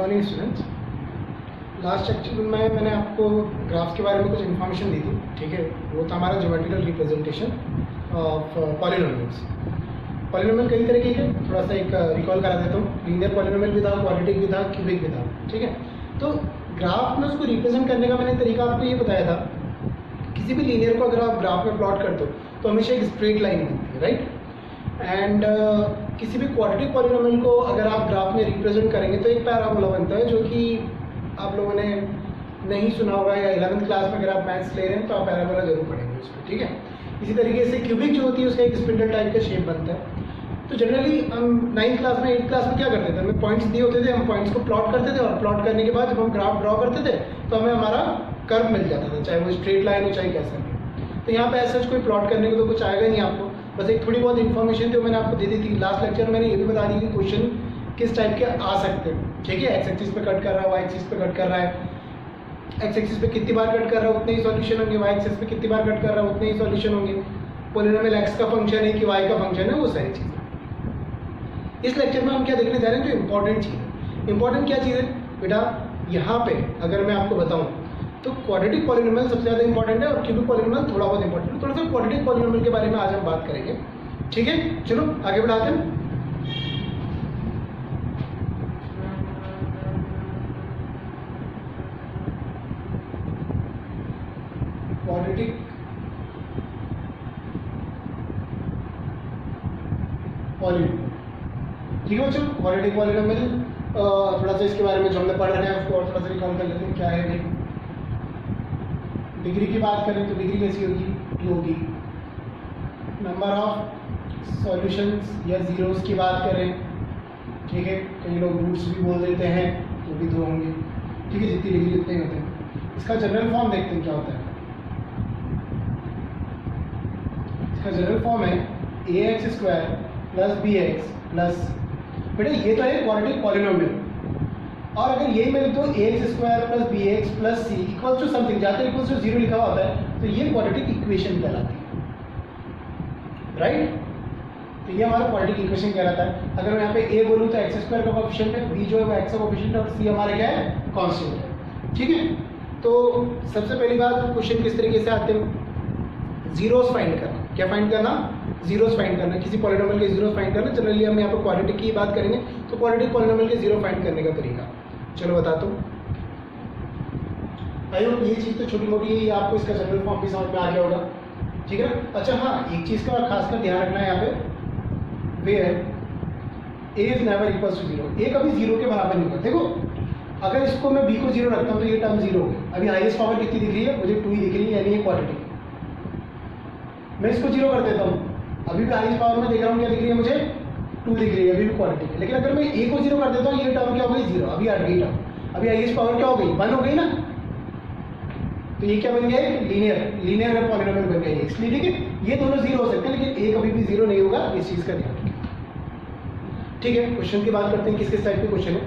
Morning students. Last lecture में मैंने आपको ग्राफ्स के बारे में कुछ इन्फॉर्मेशन दी थी, ठीक है। वो था हमारा geometrical representation of polynomials. Polynomial कई तरह के हैं, थोड़ा सा एक रिकॉल करा देता हूँ। लीनियर पॉलिनोमियल भी था, क्वाड्रेटिक भी था, क्यूबिक भी था, ठीक है। तो ग्राफ में उसको रिप्रेजेंट करने का मैंने तरीका आपको ये बताया था, किसी भी लीनियर को अगर आप ग्राफ में प्लॉट करते हो तो हमेशा एक स्ट्रेट लाइन बनती है, राइट। एंड किसी भी क्वाड्रेटिक पॉलिनोमियल को अगर आप ग्राफ में रिप्रेजेंट करेंगे तो एक पैराबोला बनता है, जो कि आप लोगों ने नहीं सुना होगा, या 11th क्लास में अगर आप मैथ्स ले रहे हैं तो आप पैराबोला जरूर पढ़ेंगे उसको, ठीक है। इसी तरीके से क्यूबिक जो होती है उसका एक स्पिंडल टाइप का शेप बनता है। तो जनरली हम 9th क्लास में 8th क्लास में क्या करते थे, हमें पॉइंट्स दिए होते थे, हम पॉइंट्स को प्लॉट करते थे और प्लॉट करने के बाद जब हम ग्राफ ड्रॉ करते थे तो हमें हमारा कर्व मिल जाता था, चाहे वो स्ट्रेट लाइन हो चाहे कैसा भी। तो यहाँ पे ऐसा कोई प्लॉट करने को तो कुछ आएगा नहीं आपको, बस एक थोड़ी बहुत इन्फॉर्मेशन जो मैंने आपको दे दी थी। लास्ट लेक्चर मैंने ये भी बता दी कि क्वेश्चन किस टाइप के आ सकते हैं, ठीक है। एक्स एक्सिस पे कट कर रहा है, वाई एक्सिस पे कट कर रहा है, एक्स एक्सिस पे कितनी बार कट कर रहा है उतने ही सॉल्यूशन होंगे, वाई एक्सिस पे कितनी बार कट कर रहा है उतने ही सॉल्यूशन होंगे। पॉलिनोमियल एक्स का फंक्शन है कि वाई का फंक्शन है, वो सारी चीज़। इस लेक्चर में हम क्या देखने जा रहे हैं, जो इंपॉर्टेंट चीज़ है। इंपॉर्टेंट क्या चीज़ है बेटा, यहाँ पे अगर मैं आपको बताऊँ तो क्वाड्रेटिक पॉलिनोमियल सबसे ज़्यादा इंपॉर्टेंट है और क्यूबिक पॉलिनोमियल थोड़ा बहुत इंपॉर्टेंट है। थोड़ा सा क्वाड्रेटिक पॉलिनोमियल के बारे में आज हम बात करेंगे, ठीक है। चलो आगे बढ़ाते हैं। क्वाड्रेटिक पॉलिनोमियल, ठीक है बच्चों। क्वाड्रेटिक पॉलिनोमियल थोड़ा सा इसके बारे में जो हमने पढ़ रहे हैं उसको और थोड़ा सा रिकॉल कर लेते हैं। क्या है भाई, डिग्री की बात करें तो डिग्री कैसी होगी, 2 होगी। नंबर ऑफ सॉल्यूशंस या जीरोस की बात करें, ठीक है, कई लोग रूट्स भी बोल देते हैं, तो भी 2 होंगे, ठीक है। जितनी डिग्री उतने ही होते हैं। इसका जनरल फॉर्म देखते हैं क्या होता है। इसका जनरल फॉर्म है ax² + bx प्लस, बेटा ये तो है क्वाड्रेटिक पॉलिनोमियल, और अगर यही मैं लिख दूँ ax² + bx + c equals to something, जहाँ तक इक्वल्स टू 0 लिखा हुआ होता है तो ये क्वाड्रेटिक इक्वेशन कहलाती है, राइट। तो ये हमारा क्वाड्रेटिक इक्वेशन कहलाता है। अगर मैं यहाँ पे a बोलूँ तो x² का कोएफिशिएंट है, b जो है वो x का कोएफिशिएंट है और c हमारे क्या है, कांस्टेंट है, ठीक है। तो सबसे पहली बात, क्वेश्चन किस तरीके से आते हैं, जीरोस फाइंड करना। क्या फाइंड करना, जीरोस फाइंड करना, किसी पॉलिनोमियल के जीरोस फाइंड करना। जनरली हम यहाँ पे क्वाड्रेटिक की बात करेंगे, तो क्वाड्रेटिक पॉलिनोमियल के जीरो फाइंड करने का तरीका चलो बताता हूँ। आई होप ये चीज़ तो छोटी मोटी है, आपको इसका जनरल फॉर्म भी समझ में आ गया होगा, ठीक है ना। अच्छा हाँ, एक चीज़ का खासकर ध्यान रखना है यहाँ पे, वे है a is never equals to 0। a कभी 0 के बराबर नहीं होगा। देखो अगर इसको मैं b को 0 रखता हूँ तो ये टर्म 0 हो गया। अभी हाईएस्ट पावर कितनी दिख रही है, मुझे 2 ही दिख रही है, यानी ये क्वाड्रेटिक। मैं इसको 0 कर देता हूँ, अभी भी हाईएस्ट पावर में देख रहा हूँ, क्या दिख रही है मुझे, 2 दिख रही है, अभी भी क्वाड्रेटिक है। लेकिन अगर मैं a को 0 कर देता हूँ, ये टर्म क्या हो गई, 0, अभी हट गई टर्म। अभी हाईएस्ट पावर क्या हो गई, 1 हो गई ना। तो ये क्या बन गया, लीनियर पॉलिनोमियल बन गया, इसलिए ठीक है। ये दोनों 0 हो सकते हैं, लेकिन a कभी भी 0 नहीं होगा, इस चीज़ का ध्यान रखें, ठीक है। क्वेश्चन की बात करते हैं, किस किस टाइप के क्वेश्चन है।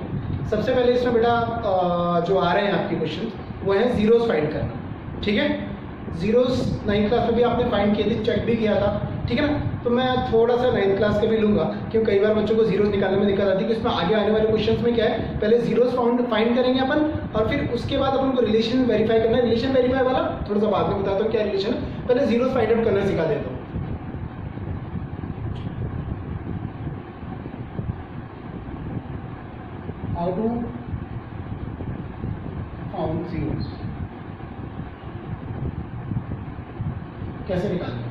सबसे पहले इसमें बेटा जो आ रहे हैं आपके क्वेश्चन, वो है जीरोस फाइंड करना, ठीक है। जीरोस 9th क्लास में भी आपने फाइंड किए थे, चेक भी किया था, ठीक है ना। तो मैं थोड़ा सा 9th क्लास का भी लूँगा, क्योंकि कई बार बच्चों को जीरोस निकालने में दिक्कत आती है कि इसमें आगे आने वाले क्वेश्चंस में क्या है, पहले जीरोस फाइंड करेंगे अपन, और फिर उसके बाद अपन को रिलेशन वेरीफाई करना है। रिलेशन वेरीफाई वाला थोड़ा सा बाद में बताता हूँ क्या रिलेशन, पहले जीरोस फाइंड आउट करना सिखा देता हूँ। हाउ टू फाउंड जीरोस, कैसे निकालना है।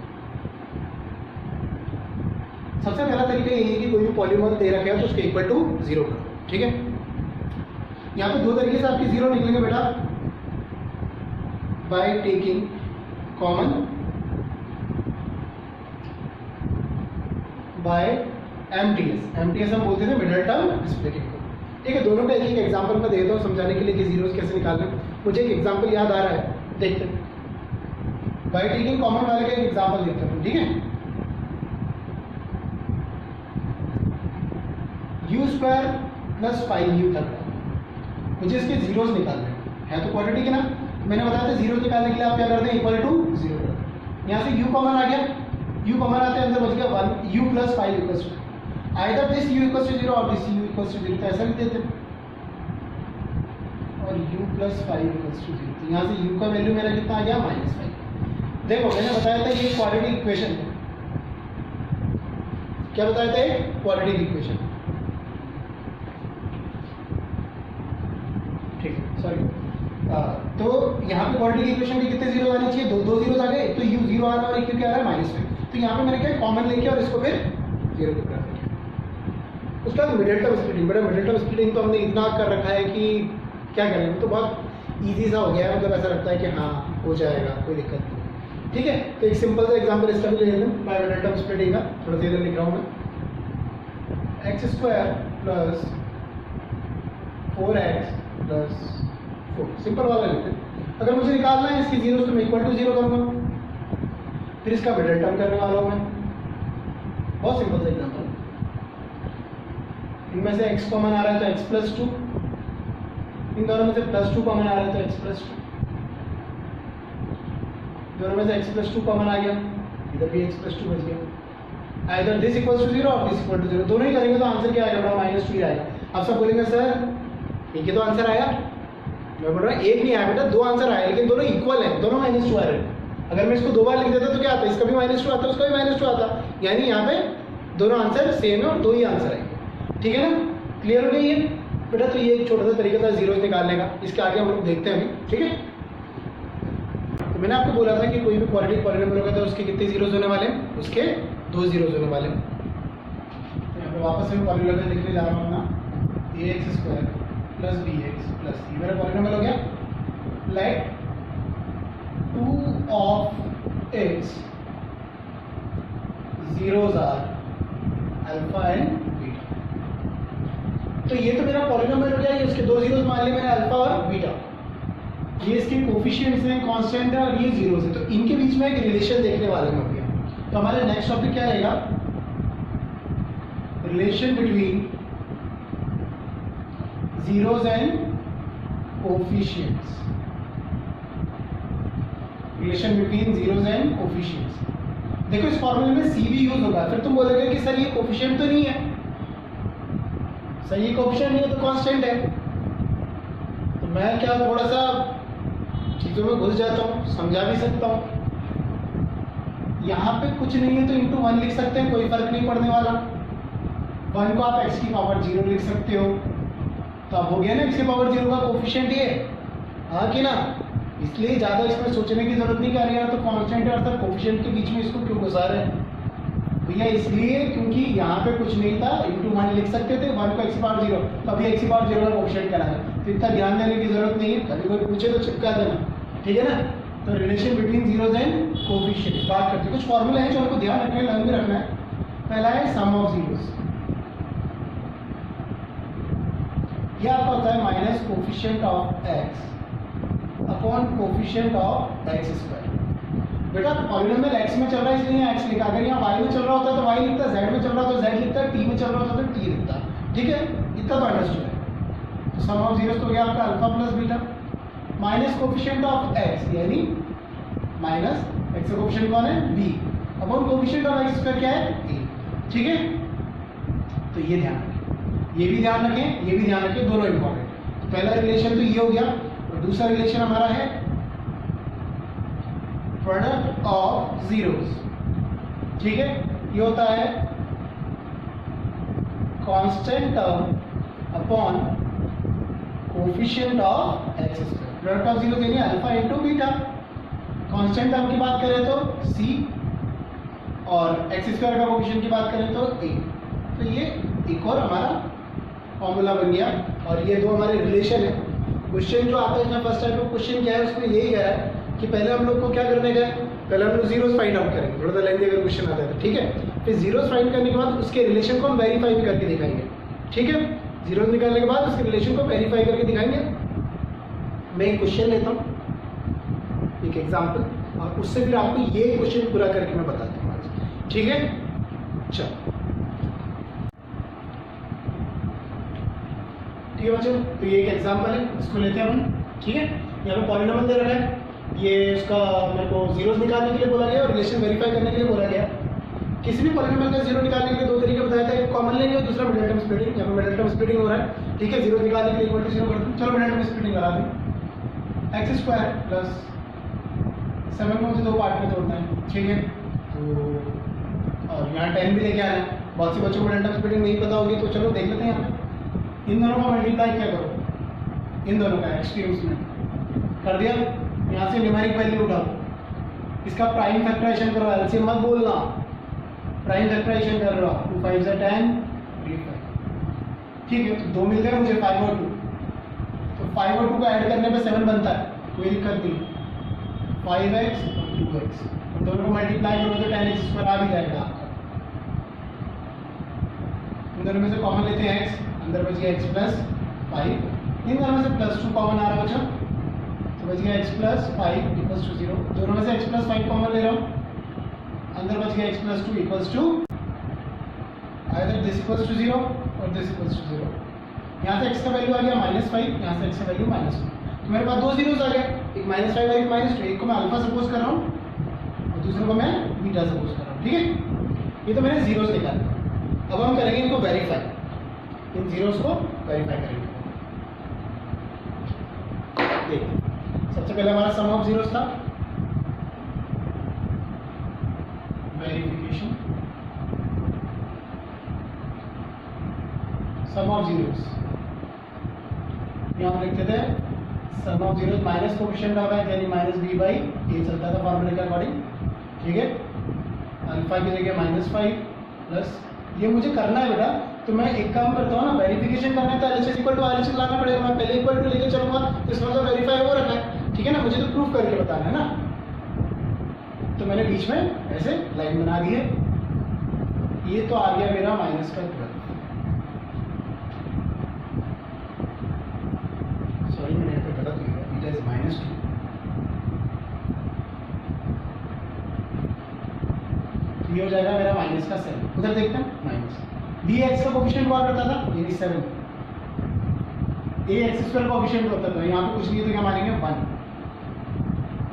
सबसे पहला तरीका ये है कि कोई भी पॉलीमॉल दे रखा है तो उसके इक्वल टू 0 करो, ठीक है। यहाँ पे 2 तरीके से आपके 0 निकलेंगे बेटा, by taking common, by MTS हम बोलते थे मिडिल टर्म स्प्लिटिंग को, ठीक है। दोनों का एक एग्जाम्पल मैं देता हूँ समझाने के लिए कि जीरोस कैसे निकालना। मुझे एक एग्जाम्पल याद आ रहा है, देखते हैं। बाय टेकिंग कॉमन वाले का एक एग्जाम्पल देखते हैं, ठीक है। u² + 5u तक मुझे इसके जीरोस निकालने हैं, तो क्वाड्रेटिक है ना। मैंने बताया था जीरो निकालने के लिए आप क्या करते हैं, इक्वल टू 0 करते हैं। यहाँ से u कॉमन आ गया, u कॉमन आते अंदर बच गया 1, u + 5 = 2। आइदर दिस u = 0 और दिस u = 0, तो ऐसा भी देते हैं। और u प्लस 5 इक्वल्स टू 0। तो यहाँ से u का वैल्यू मेरा कितना आ गया -5। देखो मैंने बताया था ये क्वाड्रेटिक इक्वेशन है। क्या बताया था? ये क्वाड्रेटिक इक्वेशन। ठीक है, सॉरी। तो यहाँ पे क्वाड्रेटिक इक्वेशन के कितने जीरो आने चाहिए? दो जीरो आ गए। तो u 0 आ रहा है और q क्या आ रहा है -5। तो यहाँ पे मैंने क्या कॉमन लेके और इसको फिर 0 के बराबर किया। उसके बाद मिडिल टर्म स्प्लिटिंग। बड़ा मिडिल टर्म स्प्लिटिंग तो हमने इतना कर रखा है कि क्या करें, तो बहुत ईजी सा हो गया है। मतलब ऐसा लगता है कि हाँ हो जाएगा, कोई दिक्कत नहीं। ठीक है, तो एक सिंपल सा एग्जाम्पल इसका भी ले लें। मिडिल टर्म स्प्लिटिंग का थोड़ा सा इधर लिख रहा हूँ मैं। x² plus 4x plus 4 simple वाला लेते हैं। अगर मुझे निकालना है इसकी जीरो तो मैं इक्वल टू 0 करूँगा, फिर इसका मिडिल टर्म करने वाला हूँ मैं। बहुत सिंपल सा एग्जाम्पल। इनमें से x कॉमन आ रहा है तो x प्लस 2, इन दोनों में से प्लस 2 कॉमन आ रहा है तो x प्लस 2, दोनों में से x प्लस 2 कॉमन आ गया, इधर भी x प्लस 2 बच गया। आइदर दिस इक्वल्स टू 0 और दिस इक्वल टू 0, दोनों ही करेंगे तो आंसर क्या आएगा? -2 ही आएगा। अब सब बोलेंगे सर एक ही तो आंसर आया। मैं बोल रहा हूँ एक नहीं आया बेटा, दो आंसर आए, लेकिन दोनों इक्वल हैं, दोनों -2 आ रहे हैं। अगर मैं इसको दो बार लिख देता तो क्या आता? इसका भी -2 आता, उसका भी -2 आता, यानी यहाँ पे दोनों आंसर सेम है और दो ही आंसर आएंगे। ठीक है ना? क्लियर हो गई है बेटा? तो ये एक छोटा सा तरीका था जीरोस निकालने का। इसके आगे हम लोग देखते हैं अभी। ठीक है, तो मैंने आपको बोला था कि कोई भी क्वाड्रेटिक पॉलीनॉमियल होगा तो उसके कितने जीरोस होने वाले हैं? उसके 2 जीरोस होने वाले हैं। तो यहाँ पे वापस से पॉलीनॉमियल लिखने जा रहा हूँ अपना। ax² plus bx plus c मेरा पॉलीनॉमियल हो गया। Like 2 of its zeros are alpha and beta. तो ये तो मेरा पॉलीनॉमियल हो गया। ये उसके 2 जीरोस मान लिए मैंने, अल्फा और बीटा। ये इसके कोफिशिएंट्स हैं, कांस्टेंट है और ये जीरोस है। तो इनके बीच में एक रिलेशन देखने वाले हैं भैया। तो हमारा नेक्स्ट टॉपिक क्या रहेगा? Relation between zeros and coefficients. Relation between zeros and coefficients. देखो इस फॉर्मूले में सी भी यूज होगा। फिर तुम बोलोगे कि सर ये कोफिशिएंट तो नहीं है। सर ये कोफिशिएंट नहीं है तो कांस्टेंट है। तो मैं क्या थोड़ा सा चीजों में घुस जाता हूँ, समझा भी सकता हूँ। यहाँ पे कुछ नहीं है तो इंटू 1 लिख सकते हैं, कोई फर्क नहीं पड़ने वाला। 1 को आप x की पावर 0 लिख सकते हो। तो अब हो गया ना x की पावर 0 का कोफिशिएंट ये, हाँ कि ना? इसलिए ज़्यादा इसमें सोचने की जरूरत नहीं। कर रहे हैं तो कांस्टेंट है अर्थात कोफिशिएंट के बीच में इसको क्यों घुसा रहे हैं भैया? इसलिए क्योंकि यहाँ पे कुछ नहीं था, इंटू 1 लिख सकते थे। 1 को x की पावर 0, तो अभी x की पावर 0 का कोफिशिएंट कराना है, तो इतना ध्यान देने की जरूरत नहीं है। कभी कोई पूछे तो चिपका देना, ठीक है ना? तो relation between zeros and coefficient बात करते हैं। कुछ फॉर्मूले हैं जो आपको ध्यान रखना है, लर्न भी रखना है। पहला है सम ऑफ जीरोस। यह आपका होता है minus coefficient of x upon coefficient of x²। बेटा पॉलीनॉमियल x में चल रहा है इसलिए x लिखा। अगर यहाँ y में चल रहा होता तो y लिखता, z में चल रहा तो z लिखता, t में चल रहा होता तो t लिखता। ठीक है, इतना तो अंडरस्टूड है। तो सम ऑफ जीरोस तो हो गया आपका alpha plus beta minus coefficient of x, यानी माइनस x का कोफिशिएंट कौन है? b upon coefficient of x² क्या है? a। ठीक है, तो ये ध्यान रखें, ये भी ध्यान रखें, ये भी ध्यान रखें, दोनों इंपॉर्टेंट। तो पहला रिलेशन तो ये हो गया और दूसरा रिलेशन हमारा है प्रोडक्ट ऑफ जीरोस। ठीक है, ये होता है constant term upon coefficient of x²। Product of zeros यानी alpha into beta. Constant term की बात करें तो c और x² का कोफिशिएंट की बात करें तो a। तो ये एक और हमारा फॉर्मूला बन गया और ये दो हमारे रिलेशन है। क्वेश्चन जो आता है इसमें फर्स्ट टाइप का क्वेश्चन क्या है, उसमें यही है कि पहले हम लोग को क्या करने का है? पहले हम लोग जीरोस फाइंड आउट करेंगे। थोड़ा सा लेंथी अगर क्वेश्चन आता है तो ठीक है। फिर जीरोस फाइंड करने के बाद उसके रिलेशन को हम वेरीफाई भी करके दिखाएंगे। ठीक है, जीरोस निकालने के बाद उसके रिलेशन को वेरीफाई करके दिखाएंगे। मैं एक क्वेश्चन लेता हूँ, एक एग्जाम्पल, और उससे फिर आपको ये क्वेश्चन पूरा करके मैं बताता हूँ आज। ठीक है, चलो ठीक है बच्चों, तो ये एक एग्जाम्पल है, इसको लेते हैं हम। ठीक है, यहाँ पे पॉलीनॉमियल दे रखा है, ये उसका मेरे को जीरोस निकालने के लिए बोला गया और रिलेशन वेरीफाई करने के लिए बोला गया। किसी भी पॉलिनोमियल का जीरो निकालने के लिए दो तरीके बताए थे, एक कॉमन लेंगे और दूसरा मिडिल टर्म स्प्लिटिंग। यहाँ पे मिडिल टर्म स्प्लिटिंग हो रहा है, ठीक है, जीरो निकालने के लिए इक्वल टू जीरो कर दूँ। चलो मिडिल टर्म स्प्लिटिंग करा दूँ। एक्स स्क्वायर प्लस 7 को मुझे दो पार्ट में तोड़ना है, ठीक है, तो और यहाँ 10 भी लेके आना है। बहुत से बच्चों को मिडिल टर्म स्प्लिटिंग नहीं पता होगी, तो चलो देख लेते हैं। यहाँ पे इन दोनों का मल्टीप्लाई क्या करो, इन दोनों का एक्सट्रीम्स में कर दिया। यहाँ से न्यूमेरिक वैल्यू उठाओ, इसका प्राइम फैक्टराइजेशन करो, एलसीएम मत बोलना, प्राइम फैक्टराइजेशन कर रहा हूँ। 2 5 10 3 5, ठीक है, तो 2 मिल गए मुझे, 5 और 2, तो 5 और 2 को ऐड करने पे 7 बनता है, कोई दिक्कत नहीं। 5x और 2x, दोनों को मल्टीप्लाई करो तो 10x स्क्वायर आ भी जाएगा आपका। इन दोनों में से कॉमन लेते हैं x, अंदर बच गया x प्लस 5, इन दोनों में से प्लस 2 कॉमन आ रहा बच्चा, तो बच गया x प्लस 5 इक्वल्स टू 0। दोनों में से x प्लस 5 कॉमन ले रहा हूँ, अंदर बच गया x plus 2 equals to either this equals to 0 और दिस इक्वल्स टू 0। यहाँ से x का वैल्यू आ गया -5, यहाँ से x का वैल्यू -2, तो मेरे पास दो जीरोस आ गए, एक -5 और एक -2। एक को मैं अल्फा सपोज कर रहा हूँ और दूसरे को मैं बीटा सपोज कर रहा हूँ, ठीक है। ये तो मैंने जीरोस निकाले। अब हम करेंगे इनको वेरीफाई, इन जीरोस को वेरीफाई करेंगे। देखिए, सबसे पहले हमारा सम ऑफ जीरोस था, वेरिफिकेशन सम ऑफ जीरोस। यहाँ हम लिखते थे sum of zeros minus coefficient of x यानी -b/a चलता था फॉर्मूले के अकॉर्डिंग, ठीक है। अल्फा की जगह -5 प्लस, ये मुझे करना है बेटा, तो मैं एक काम करता हूँ ना, वेरिफिकेशन करना है तो LHS इक्वल टू RHS लाना पड़ेगा। मैं पहले इक्वल टू लेके चलूंगा तो इसका मतलब वेरीफाई हो रखा है, ठीक है ना, मुझे तो प्रूफ करके बताना है ना। तो मैंने बीच में ऐसे लाइन बना दी है, ये तो आ गया मेरा -12, सॉरी मैंने यहाँ पे गलत लिखा, इट इज -2, ये हो जाएगा मेरा माइनस का 7। उधर देखते हैं माइनस dx का कोएफिशिएंट हुआ करता था यानी 7, ax स्क्वायर कोएफिशिएंट होता था, यहाँ पे कुछ नहीं तो क्या मानेंगे 1,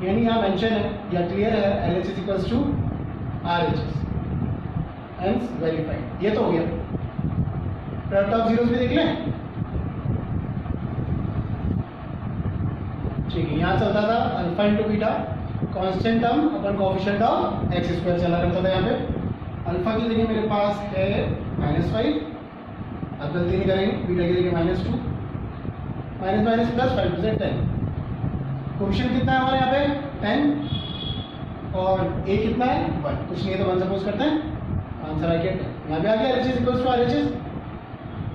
यानी यहाँ मेंशन है या क्लियर है LHS equals to RHS, hence verified. ये तो हो गया। प्रोडक्ट ऑफ जीरोस भी देख लें, ठीक है। यहाँ चलता था alpha into beta, constant term upon coefficient of x square चला करता था। यहाँ पे अल्फा की जगह मेरे पास है -5, अब गलती नहीं करेंगे, बीटा की जगह -2, माइनस प्लस 5 + 10। कोएफिशिएंट कितना है हमारे यहाँ पे 10 और a कितना है 1, कुछ नहीं है तो 1 सपोज करते हैं, आंसर आ गया 10। यहाँ पे आ गया LHS इक्वल्स टू RHS।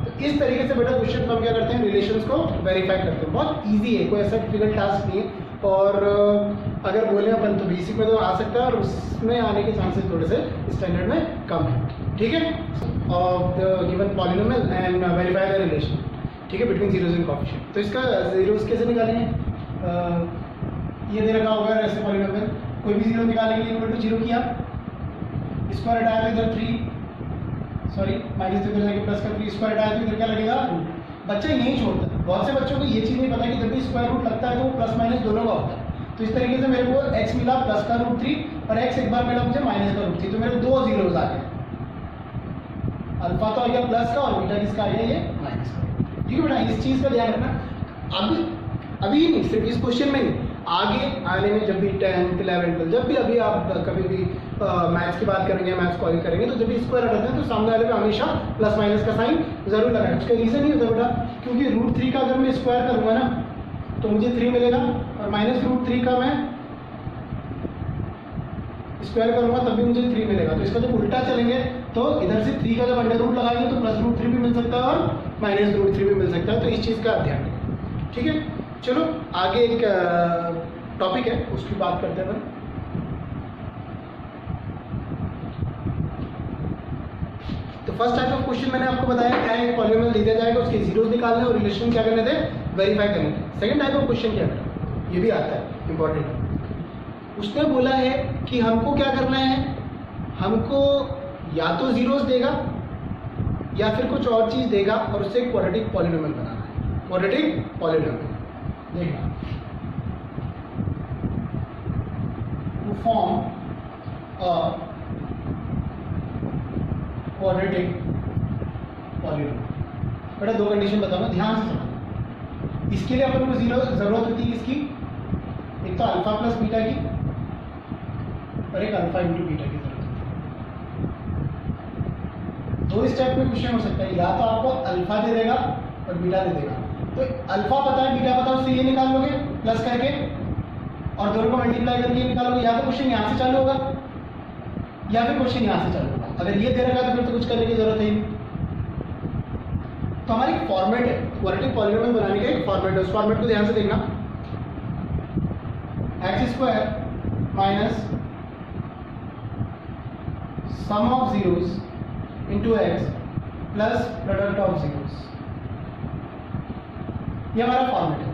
तो इस तरीके से बेटा क्वेश्चन को हम क्या करते हैं, रिलेशंस को वेरीफाई करते हैं। बहुत इजी है, कोई ऐसा डिफिकल्ट टास्क नहीं है। और अगर बोले अपन तो बेसिक में तो आ सकता है और उसमें आने के चांसेस थोड़े से स्टैंडर्ड में कम है, ठीक है। Of the given polynomial and verify the relation, ठीक है, बिटवीन जीरोस एंड कोएफिशिएंट। तो इसका जीरोस कैसे निकालेंगे, ये दे रखा होगा ऐसे पॉलिनोमियल, कोई भी जीरो निकालेंगे इक्वल टू 0 किया, स्क्वायर हटाया तो इधर 3, सॉरी माइनस इधर जाके प्लस का 3, स्क्वायर हटाया तो इधर क्या लगेगा, बच्चा यही छोड़ता है। बहुत से बच्चों को ये चीज़ नहीं पता कि जब भी स्क्वायर रूट लगता है तो प्लस माइनस दोनों का होता है। तो इस तरीके से मेरे को x मिला प्लस का √3 और x एक बार मिला मुझे माइनस का √3, तो मेरे दो जीरोस आ गए, अल्फा तो आ गया प्लस का और बीटा किसका आ गया, ये माइनस का, ठीक है बेटा। इस चीज़ का ध्यान रखना। अभी नहीं, सिर्फ इस क्वेश्चन में नहीं, आगे आने में जब भी 10th 11th 12 जब भी अभी आप कभी भी मैथ्स की बात करेंगे, मैथ्स को आगे करेंगे, तो जब भी स्क्वायर हटाते हैं तो सामने वाले पे हमेशा प्लस माइनस का साइन जरूर लगाएं। उसका रीज़न नहीं होता बेटा, क्योंकि √3 का अगर मैं स्क्वायर करूँगा ना तो मुझे 3 मिलेगा और -√3 का मैं स्क्वायर करूँगा तब भी मुझे 3 मिलेगा। तो इसका जब उल्टा चलेंगे तो इधर से 3 का जब अंडर रूट लगाएंगे तो +√3 भी मिल सकता है और -√3 भी मिल सकता है। तो इस चीज़ का ध्यान रखें, ठीक है। चलो आगे एक टॉपिक है उसकी बात करते हैं। तो फर्स्ट टाइप ऑफ क्वेश्चन मैंने आपको बताया क्या है, पॉलिनोमियल दे दिया जाएगा, उसके जीरोस निकालने और रिलेशन क्या करने थे, वेरीफाई करने थे। सेकंड टाइप ऑफ क्वेश्चन क्या है, ये भी आता है, इंपॉर्टेंट है। उसने बोला है कि हमको क्या करना है, हमको या तो जीरोस देगा या फिर कुछ और चीज़ देगा और उससे क्वाड्रेटिक पॉलिनोमियल बनाना है। क्वाड्रेटिक पॉलिनोमियल देखना, to form a quadratic polynomial. बेटा दो कंडीशन बताऊंगा, ध्यान से समझना। इसके लिए अपन को जरूरत होती है इसकी, एक तो अल्फा प्लस बीटा की और एक अल्फा इंटू बीटा की जरूरत होती है। दो स्टेप में क्वेश्चन हो सकता है, या तो आपको अल्फा दे देगा और बीटा दे देगा, तो अल्फा पता है बीटा पता है, उससे ये निकाल लोगे प्लस करके और दोनों को मल्टीप्लाई करके ये निकालोगे। या तो क्वेश्चन यहाँ से चालू होगा या फिर क्वेश्चन यहाँ से चालू होगा। अगर ये दे रखा है तो फिर तो कुछ करने की जरूरत है ही नहीं। तो हमारी एक फॉर्मेट है, क्वाड्रेटिक पॉलीनोमियल बनाने का एक फॉर्मेट है, उस फॉर्मेट को ध्यान से देखना। X square minus sum of zeros into x plus product of zeros, ये हमारा फॉर्मेट है।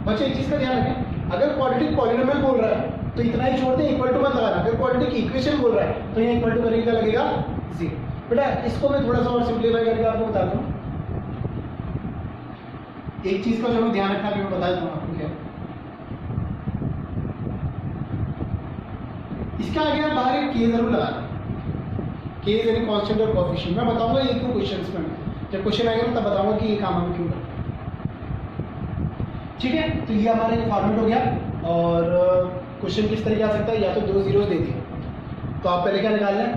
बच्चों एक चीज का ध्यान रखें, अगर क्वाड्रेटिक पॉलीनोमियल बोल रहा है तो इतना ही छोड़ दें, इक्वल टू मत लगाना। अगर क्वाड्रेटिक इक्वेशन बोल रहा है तो यहाँ इक्वल टू करने का लगेगा 0। बेटा इसको मैं थोड़ा सा और सिंप्लीफाई करके आपको बताता हूँ। एक चीज का जरूर ध्यान रखना, मैं बता देता हूँ आपको क्या। इसका आगे आप बाहर एक के जरूर लगाना, के यानी कांस्टेंट और कोएफिशिएंट। मैं बताऊंगा ये क्यों क्वेश्चंस में, जब क्वेश्चन आएगा तब बताऊंगा कि ये काम हम क्यों करते हैं। ठीक है, तो ये हमारा एक फॉर्मेट हो गया। और क्वेश्चन किस तरीके आ सकता है, या तो दो जीरोस दे दिए तो आप पहले क्या निकाल लें,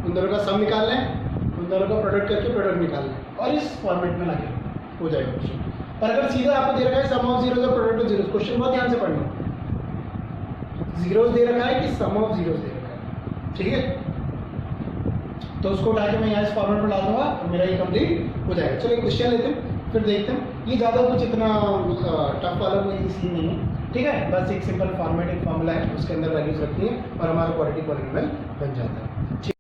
उन दोनों का सम निकाल लें, उन दोनों का प्रोडक्ट करके प्रोडक्ट निकाल लें और इस फॉर्मेट में लाके हो जाएगा क्वेश्चन। पर अगर सीधा आपको दे रखा है सम ऑफ जीरोस और प्रोडक्ट ऑफ जीरोस, क्वेश्चन बहुत ध्यान से पढ़ना, जीरोस दे रखा है कि सम ऑफ जीरोस दे रखा है, ठीक है। तो उसको उठा के मैं यहाँ इस फॉर्मेट में डाल दूंगा और मेरा ये कंप्लीट हो जाएगा। चलो एक क्वेश्चन लेते हैं फिर देखते हैं। ये ज़्यादा कुछ इतना टफ वाला कोई सीन नहीं है, ठीक है। बस एक सिंपल फॉर्मेट, एक फॉर्मूला है, उसके अंदर वैल्यूज रखनी है और हमारा क्वाड्रेटिक पॉलीनोमियल बन जाता है।